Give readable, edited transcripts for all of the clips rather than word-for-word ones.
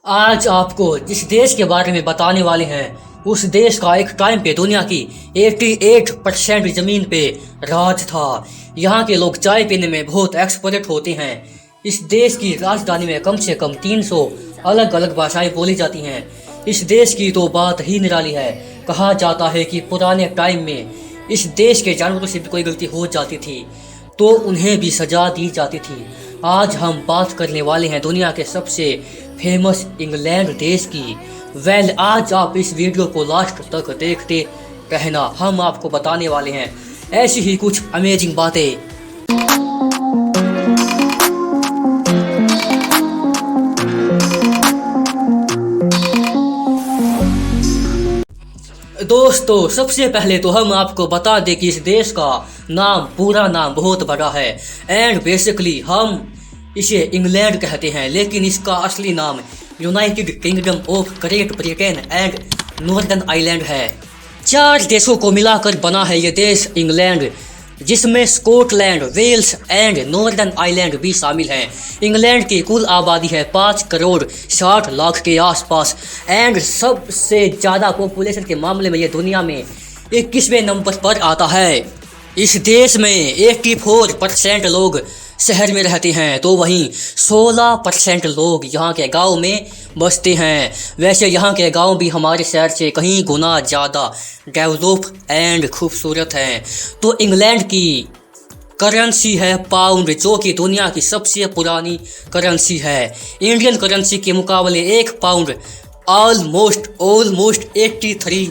आज आपको जिस देश के बारे में बताने वाले हैं उस देश का एक टाइम पे दुनिया की 88% ज़मीन पे राज था। यहाँ के लोग चाय पीने में बहुत एक्सपर्ट होते हैं। इस देश की राजधानी में कम से कम 300 अलग अलग भाषाएं बोली जाती हैं। इस देश की तो बात ही निराली है। कहा जाता है कि पुराने टाइम में इस देश के जानवरों से भी कोई गलती हो जाती थी तो उन्हें भी सजा दी जाती थी। आज हम बात करने वाले हैं दुनिया के सबसे फेमस इंग्लैंड देश की। आज आप इस वीडियो को लास्ट तक देखते रहना। हम आपको बताने वाले हैं ऐसी ही कुछ अमेजिंग बातें। दोस्तों, सबसे पहले तो हम आपको बता दें कि इस देश का पूरा नाम बहुत बड़ा है एंड बेसिकली हम इसे इंग्लैंड कहते हैं, लेकिन इसका असली नाम United kingdom of great Britain and Northern Ireland है। 4 देशों को मिलाकर बना है ये देश इंग्लैंड, जिसमें Scotland, Wales and Northern Ireland भी शामिल हैं। इंग्लैंड की कुल आबादी है 5 करोड़ 60 लाख के आसपास एंड सबसे ज़्यादा पॉपुलेशन के मामले में ये दुनिया में 21वें नंबर पर आता है। इस देश में 84% लोग शहर में रहते हैं तो वहीं 16% लोग यहाँ के गांव में बसते हैं। वैसे यहाँ के गांव भी हमारे शहर से कहीं गुना ज़्यादा डेवलप एंड खूबसूरत हैं। तो इंग्लैंड की करेंसी है पाउंड, जो कि दुनिया की सबसे पुरानी करेंसी है। इंडियन करेंसी के मुकाबले एक पाउंड ऑलमोस्ट 83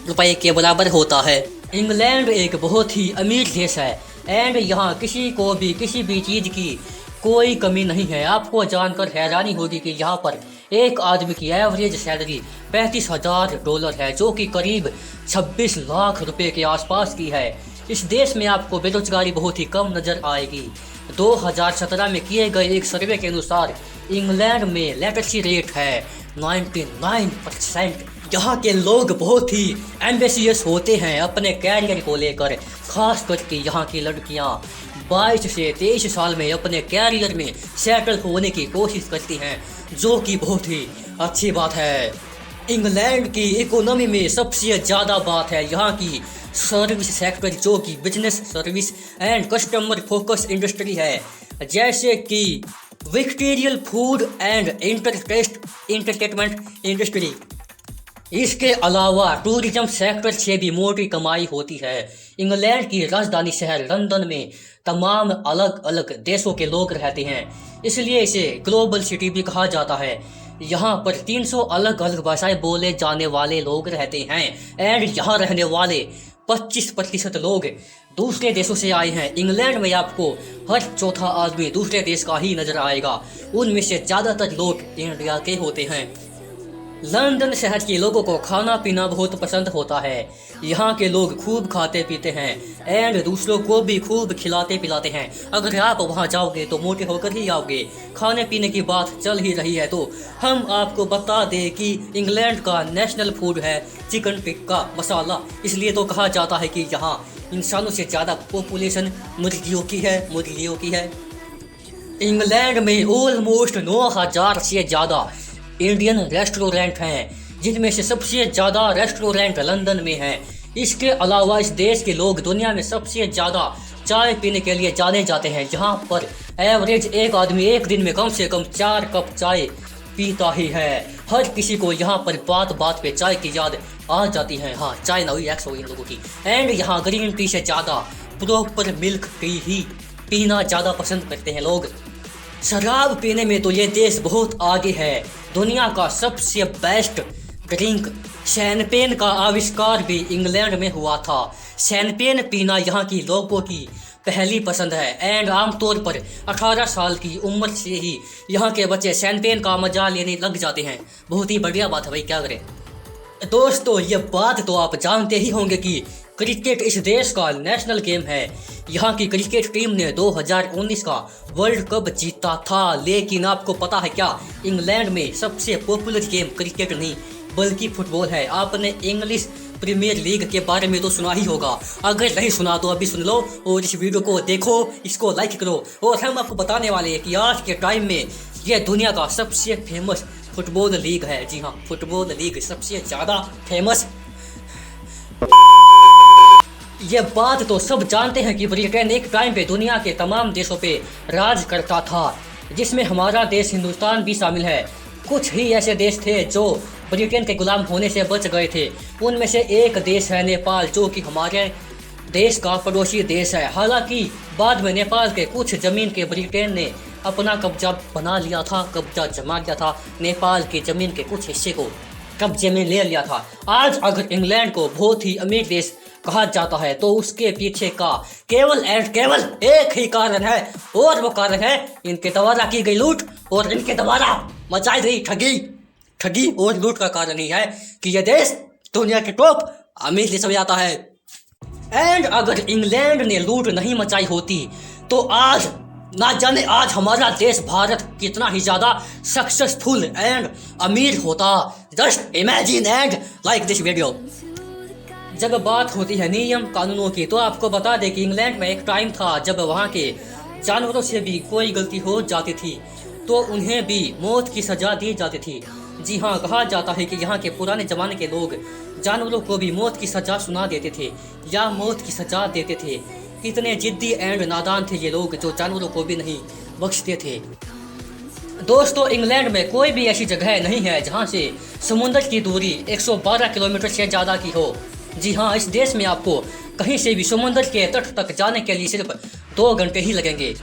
रुपये के बराबर होता है। इंग्लैंड एक बहुत ही अमीर देश है एंड यहाँ किसी को भी किसी भी चीज़ की कोई कमी नहीं है। आपको जानकर हैरानी होगी कि यहाँ पर एक आदमी की एवरेज सैलरी $35,000 है, जो कि करीब 26 लाख रुपए के आसपास की है। इस देश में आपको बेरोजगारी बहुत ही कम नज़र आएगी। 2017 में किए गए एक सर्वे के अनुसार इंग्लैंड में लिटरेसी रेट है 99%। यहाँ के लोग बहुत ही एम्बिशियस होते हैं अपने कैरियर को लेकर, खास करके यहाँ की लड़कियाँ 22 से 23 साल में अपने कैरियर में सेटल होने की कोशिश करती हैं, जो कि बहुत ही अच्छी बात है। इंग्लैंड की इकोनॉमी में सबसे ज़्यादा बात है यहाँ की सर्विस सेक्टर, जो कि business, service and customer focus industry है, जैसे कि विक्टोरियल फूड एंड इंटरटेनमेंट इंडस्ट्री। इसके अलावा टूरिज्म सेक्टर से भी मोटी कमाई होती है। इंग्लैंड की राजधानी शहर लंदन में तमाम अलग अलग देशों के लोग रहते हैं, इसलिए इसे ग्लोबल सिटी भी कहा जाता है। यहाँ पर 300 अलग अलग भाषाएं बोले जाने वाले लोग रहते हैं एंड यहाँ रहने वाले 25% लोग दूसरे देशों से आए हैं। इंग्लैंड में आपको हर चौथा आदमी दूसरे देश का ही नजर आएगा, उनमें से ज़्यादातर लोग इंडिया के होते हैं। लंदन शहर के लोगों को खाना पीना बहुत पसंद होता है। यहाँ के लोग खूब खाते पीते हैं एंड दूसरों को भी खूब खिलाते पिलाते हैं। अगर आप वहाँ जाओगे तो मोटे होकर ही आओगे। खाने पीने की बात चल ही रही है तो हम आपको बता दें कि इंग्लैंड का नेशनल फूड है चिकन टिक्का मसाला। इसलिए तो कहा जाता है कि यहाँ इंसानों से ज़्यादा पॉपुलेशन मुर्गियों की है। इंग्लैंड में ऑलमोस्ट 9,000 से ज़्यादा इंडियन रेस्टोरेंट हैं, जिनमें से सबसे ज़्यादा रेस्टोरेंट लंदन में हैं। इसके अलावा इस देश के लोग दुनिया में सबसे ज़्यादा चाय पीने के लिए जाने जाते हैं, जहां पर एवरेज एक आदमी एक दिन में कम से कम 4 कप चाय पीता ही है। हर किसी को यहाँ पर बात बात पे चाय की याद आ जाती है। हाँ, चाय ना हुई एक्स हो इन लोगों की। एंड यहाँ ग्रीन टी से ज़्यादा प्रॉपर मिल्क टी ही पीना ज़्यादा पसंद करते हैं लोग। शराब पीने में तो ये देश बहुत आगे है। दुनिया का सबसे बेस्ट ड्रिंक शैंपेन का आविष्कार भी इंग्लैंड में हुआ था। शैंपेन पीना यहाँ की लोगों की पहली पसंद है एंड आमतौर पर 18 साल की उम्र से ही यहाँ के बच्चे शैंपेन का मजा लेने लग जाते हैं। बहुत ही बढ़िया बात है भाई, क्या करें। दोस्तों, ये बात तो आप जानते ही होंगे कि क्रिकेट इस देश का नेशनल गेम है। यहाँ की क्रिकेट टीम ने 2019 का वर्ल्ड कप जीता था, लेकिन आपको पता है क्या, इंग्लैंड में सबसे पॉपुलर गेम क्रिकेट नहीं बल्कि फुटबॉल है। आपने इंग्लिश प्रीमियर लीग के बारे में तो सुना ही होगा, अगर नहीं सुना तो अभी सुन लो और इस वीडियो को देखो, इसको लाइक करो। और हम आपको बताने वाले हैं कि आज के टाइम में यह दुनिया का सबसे फेमस फुटबॉल लीग है। जी हाँ, फुटबॉल लीग सबसे ज़्यादा फेमस। ये बात तो सब जानते हैं कि ब्रिटेन एक टाइम पे दुनिया के तमाम देशों पे राज करता था, जिसमें हमारा देश हिंदुस्तान भी शामिल है। कुछ ही ऐसे देश थे जो ब्रिटेन के गुलाम होने से बच गए थे। उनमें से एक देश है नेपाल, जो कि हमारे देश का पड़ोसी देश है। हालांकि बाद में नेपाल के कुछ ज़मीन के ब्रिटेन ने अपना कब्जा बना लिया था, कब्जा जमा लिया था। नेपाल की ज़मीन के कुछ हिस्से को कब्जे में ले लिया था। आज अगर इंग्लैंड को बहुत ही अमीर देश कहा जाता है तो उसके पीछे का केवल एंड केवल एक ही कारण है, और वो कारण है इनके द्वारा की गई लूट और इनके द्वारा मचाई गई ठगी और लूट का कारण ही है कि यह देश दुनिया के टॉप अमीर देश में आता है। एंड अगर इंग्लैंड ने लूट नहीं मचाई होती तो आज ना जाने आज हमारा देश भारत कितना ही ज़्यादा सक्सेसफुल एंड अमीर होता। Just imagine and like this video. जब बात होती है नियम कानूनों की, तो आपको बता दें कि इंग्लैंड में एक टाइम था जब वहाँ के जानवरों से भी कोई गलती हो जाती थी तो उन्हें भी मौत की सज़ा दी जाती थी। जी हाँ, कहा जाता है कि यहाँ के पुराने ज़माने के लोग जानवरों को भी मौत की सज़ा सुना देते थे या मौत की सज़ा देते थे। इतने जिद्दी एंड नादान थे ये लोग जो जानवरों को भी नहीं बख्शते थे। दोस्तों, इंग्लैंड में कोई भी ऐसी जगह नहीं है जहाँ से समुद्र की दूरी 112 किलोमीटर से ज़्यादा की हो। जी हाँ, इस देश में आपको कहीं से भी समुद्र के तट तक जाने के लिए सिर्फ 2 घंटे ही लगेंगे।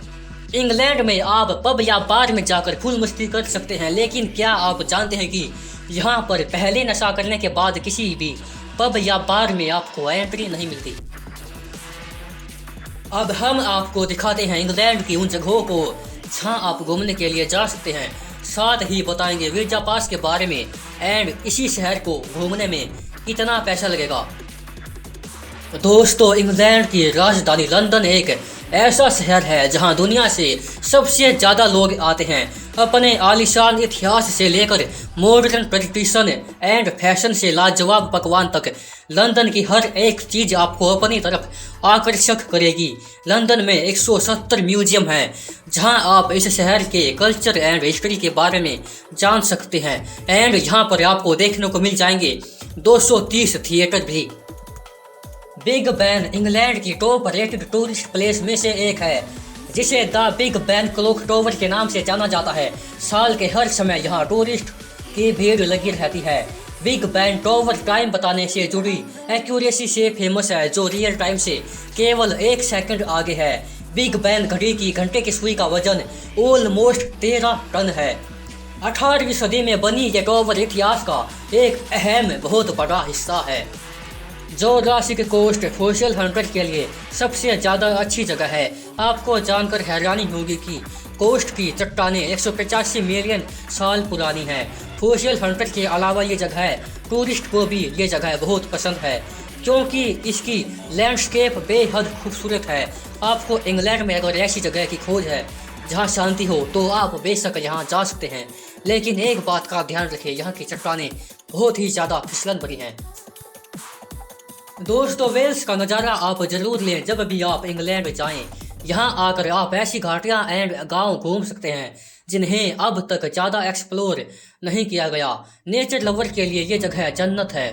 इंग्लैंड में आप पब या बार में जाकर फुल मस्ती कर सकते हैं, लेकिन क्या आप जानते हैं कि यहाँ पर पहले नशा करने के बाद किसी भी पब या बार में आपको एंट्री नहीं मिलती। अब हम आपको दिखाते हैं इंग्लैंड की उन जगहों को जहाँ आप घूमने के लिए जा सकते हैं। साथ ही बताएंगे वीजा पास के बारे में एंड इसी शहर को घूमने में कितना पैसा लगेगा। दोस्तों, इंग्लैंड की राजधानी लंदन एक ऐसा शहर है जहां दुनिया से सबसे ज़्यादा लोग आते हैं। अपने आलीशान इतिहास से लेकर मॉडर्न ट्रेडिशन एंड फैशन से लाजवाब पकवान तक, लंदन की हर एक चीज़ आपको अपनी तरफ आकर्षक करेगी। लंदन में 170 म्यूजियम हैं जहां आप इस शहर के कल्चर एंड हिस्ट्री के बारे में जान सकते हैं। एंड यहाँ पर आपको देखने को मिल जाएंगे 230 थिएटर भी। बिग बैन इंग्लैंड की टॉप रेटेड टूरिस्ट प्लेस में से एक है, जिसे the Big Ben clock tower के नाम से जाना जाता है। साल के हर समय यहाँ टूरिस्ट की भीड़ लगी रहती है। बिग बैन टावर टाइम बताने से जुड़ी एक्यूरेसी से फेमस है, जो रियल टाइम से केवल 1 सेकंड आगे है। बिग बैन घड़ी की घंटे की सुई का वजन ऑलमोस्ट 13 टन है। 18वीं सदी में बनी ये टावर इतिहास का एक अहम बहुत बड़ा हिस्सा है। जोरासिक कोस्ट फॉसिल हंटर के लिए सबसे ज़्यादा अच्छी जगह है। आपको जानकर हैरानी होगी कि कोस्ट की चट्टानें 185 मिलियन साल पुरानी हैं। फॉसिल हंटर के अलावा ये जगह टूरिस्ट को भी ये जगह बहुत पसंद है क्योंकि इसकी लैंडस्केप बेहद खूबसूरत है। आपको इंग्लैंड में अगर ऐसी जगह की खोज है जहाँ शांति हो तो आप बेशक यहाँ जा सकते हैं, लेकिन एक बात का ध्यान रखें, यहाँ की चट्टानें बहुत ही ज़्यादा फिसलन भरी हैं। दोस्तों, वेल्स का नज़ारा आप जरूर लें जब भी आप इंग्लैंड जाएं। यहाँ आकर आप ऐसी घाटियाँ एंड गांव घूम सकते हैं जिन्हें अब तक ज़्यादा एक्सप्लोर नहीं किया गया। नेचर लवर के लिए ये जगह जन्नत है।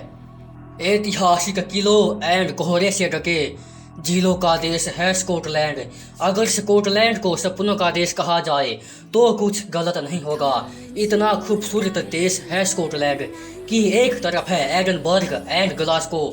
ऐतिहासिक किलों एंड कोहरे से ढके झीलों का देश है स्कॉटलैंड। अगर स्कॉटलैंड को सपनों का देश कहा जाए तो कुछ गलत नहीं होगा। इतना खूबसूरत देश है स्कॉटलैंड कि एक तरफ है एडनबर्ग एंड ग्लासगो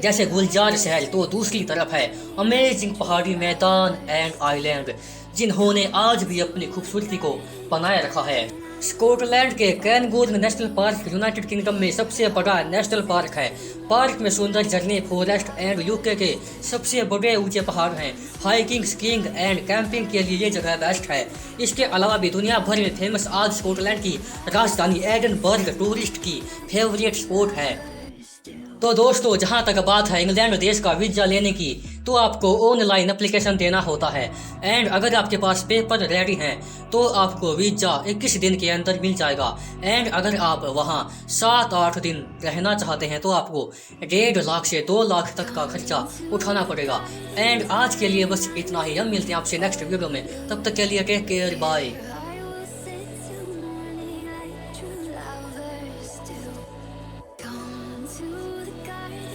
जैसे गुलजार शहर, तो दूसरी तरफ है अमेजिंग पहाड़ी मैदान एंड आइलैंड जिन्होंने आज भी अपनी खूबसूरती को बनाए रखा है। स्कॉटलैंड के कैनगून नेशनल पार्क यूनाइटेड किंगडम में सबसे बड़ा नेशनल पार्क है। पार्क में सुंदर झरने, फॉरेस्ट एंड यूके के सबसे बड़े ऊंचे पहाड़ हैं। हाइकिंग, स्कीइंग एंड कैंपिंग के लिए ये जगह बेस्ट है। इसके अलावा भी दुनिया भर में फेमस आज स्कॉटलैंड की राजधानी एडनबर्ग टूरिस्ट की फेवरेट स्पॉट है। तो दोस्तों, जहाँ तक बात है इंग्लैंड देश का वीज़ा लेने की, तो आपको ऑनलाइन एप्लीकेशन देना होता है। एंड अगर आपके पास पेपर रेडी हैं तो आपको वीज़ा 21 दिन के अंदर मिल जाएगा। एंड अगर आप वहाँ 7-8 दिन रहना चाहते हैं तो आपको 1.5 लाख से 2 लाख तक का खर्चा उठाना पड़ेगा। एंड आज के लिए बस इतना ही। हम मिलते हैं आपसे नेक्स्ट वीडियो में, तब तक के लिए टेक केयर, बाय।